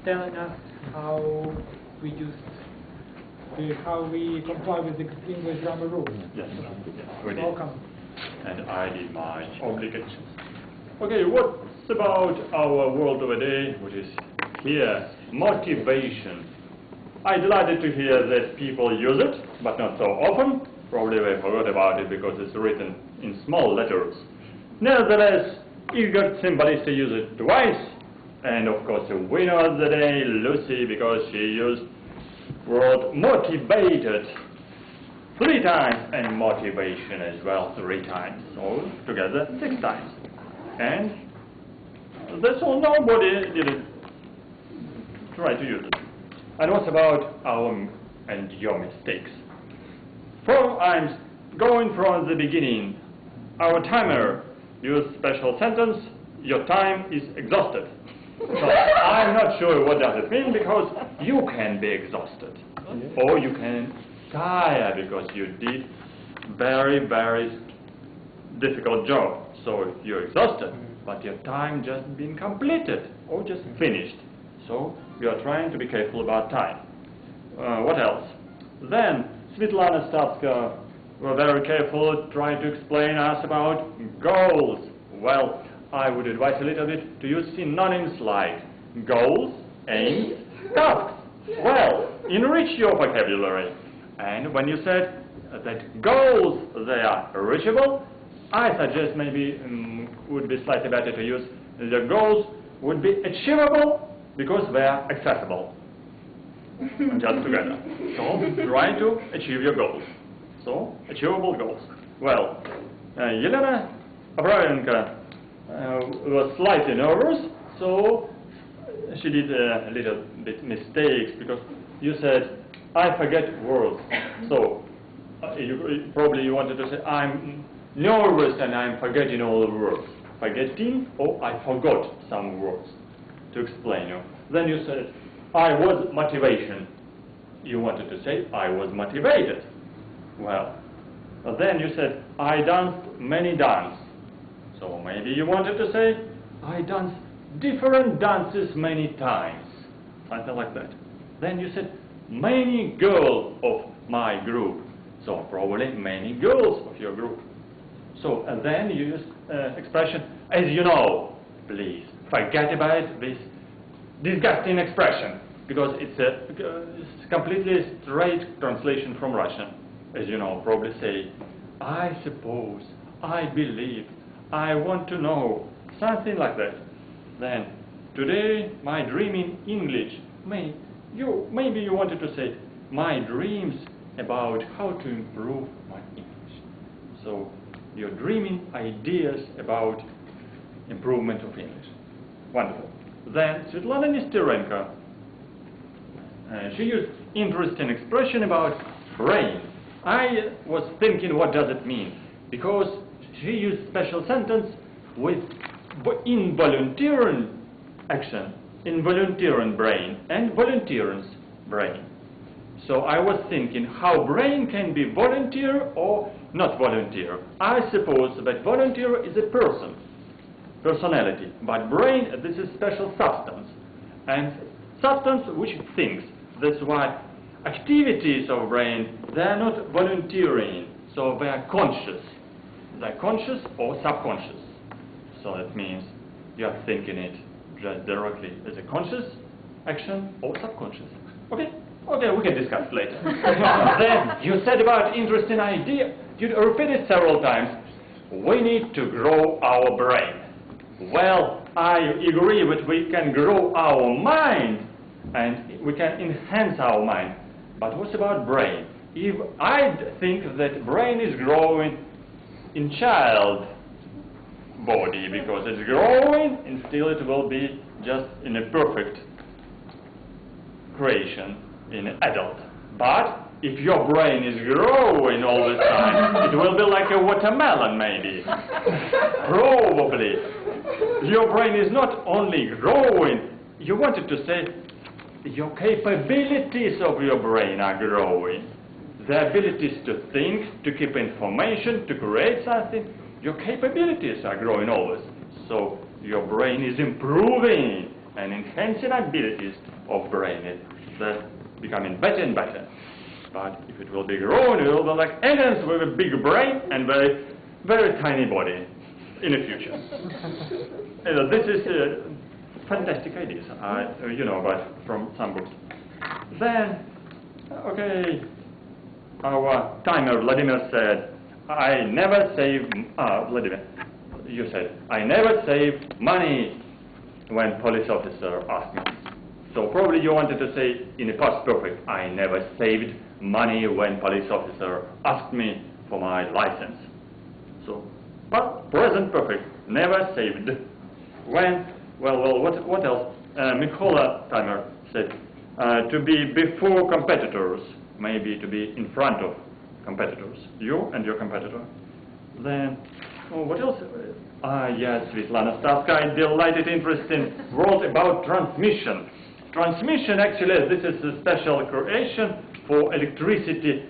telling us how we comply with the English grammar rules. Yes, we did. Welcome. And I did my obligations. Okay, what's about our word of the day, which is here, motivation. I'm delighted to hear that people use it, but not so often. Probably they forgot about it because it's written in small letters. Nevertheless, it got somebody to use it twice. And of course, the winner of the day, Lucy, because she used word motivated 3 times and motivation as well 3 times. So together 6 times. And that's all. Nobody didn't try to use it. And what's about our and your mistakes? I'm going from the beginning. Our timer used special sentence. Your time is exhausted. So I'm not sure what does it mean, because you can be exhausted, or you can tire because you did very, very difficult job. So you're exhausted, but your time just been completed or just finished. So we are trying to be careful about time. What else? Then Svetlana Statska were very careful trying to explain us about goals. Well, I would advise a little bit to use synonyms like goals, aims, tasks. Well, enrich your vocabulary. And when you said that goals, they are reachable, I suggest maybe would be slightly better to use the goals would be achievable because they are accessible. Just together. So try to achieve your goals. So achievable goals. Well, Yelena Abrayenko was slightly nervous, so she did a little bit mistakes because you said, I forget words. So probably you wanted to say, I'm nervous and I'm forgetting all the words. Forgetting, or I forgot some words to explain you. Then you said, I was motivation. You wanted to say, I was motivated. Well, then you said, I danced many dances. So maybe you wanted to say, I danced different dances many times. Something like that. Then you said, many girls of my group. So probably many girls of your group. So, and then you use expression, as you know. Please forget about this disgusting expression, because it's a completely straight translation from Russian. As you know, probably say, I suppose, I believe, I want to know, something like that. Then, today, my dream in English, maybe you wanted to say, my dreams about how to improve my English. So, you're dreaming ideas about improvement of English. Wonderful. Then, Svetlana Nesterenko, she used interesting expression about brain. I was thinking, what does it mean? Because she used special sentence with involunteering action, involunteering brain, and volunteer's brain. So I was thinking how brain can be volunteer or not volunteer. I suppose that volunteer is a person, personality, but brain, this is special substance, and substance which thinks. That's why activities of brain, they are not volunteering, so they are conscious. They're conscious or subconscious. So that means you are thinking it just directly as a conscious action or subconscious action. Okay? Okay, we can discuss later. Then you said about interesting idea. You repeated several times. We need to grow our brain. Well, I agree that we can grow our mind and we can enhance our mind. But what about brain? If I think that brain is growing in child body because it's growing and still it will be just in a perfect creation in an adult. But if your brain is growing all the time, it will be like a watermelon maybe. Probably. Your brain is not only growing, you wanted to say your capabilities of your brain are growing. The abilities to think, to keep information, to create something, your capabilities are growing always. So your brain is improving. and enhancing abilities of brain. They're becoming better and better. But if it will be grown, it will be like aliens with a big brain and very, very tiny body in the future. This is fantastic ideas, but from some books. Then, okay, our timer Vladimir said, I never save, Vladimir, you said, I never save money when police officer asked me. So probably you wanted to say in the past perfect, I never saved money when police officer asked me for my license. So, but present perfect, never saved. When, well, what else? Mikola Timer said, to be before competitors, maybe to be in front of competitors, you and your competitor. Then, what else? Yes, Svetlana Stavskaya, delighted, interesting world about transmission. Transmission, actually, this is a special creation for electricity.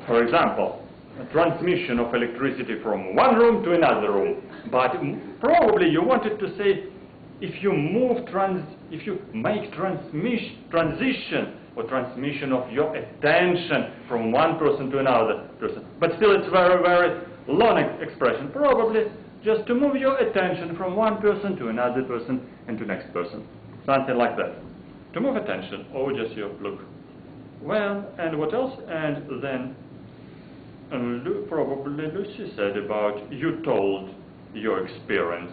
For example, a transmission of electricity from one room to another room. But probably you wanted to say, if you make transition or transmission of your attention from one person to another person. But still it's very, very long expression. Probably just to move your attention from one person to another person and to next person. Something like that. To move attention, or just your look. Well, and what else? And then probably Lucy said about you told your experience.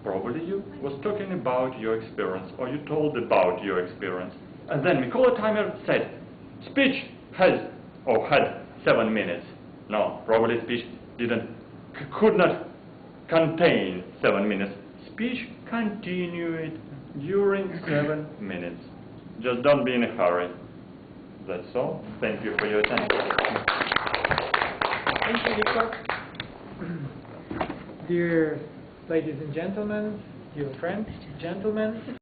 Probably you was talking about your experience, or you told about your experience. And then Mikola Timer said, speech has, or had 7 minutes. No, probably speech could not contain 7 minutes. Speech continued during 7 minutes. Just don't be in a hurry. That's all. Thank you for your attention. Thank you, Victor. Dear ladies and gentlemen, dear friends, gentlemen,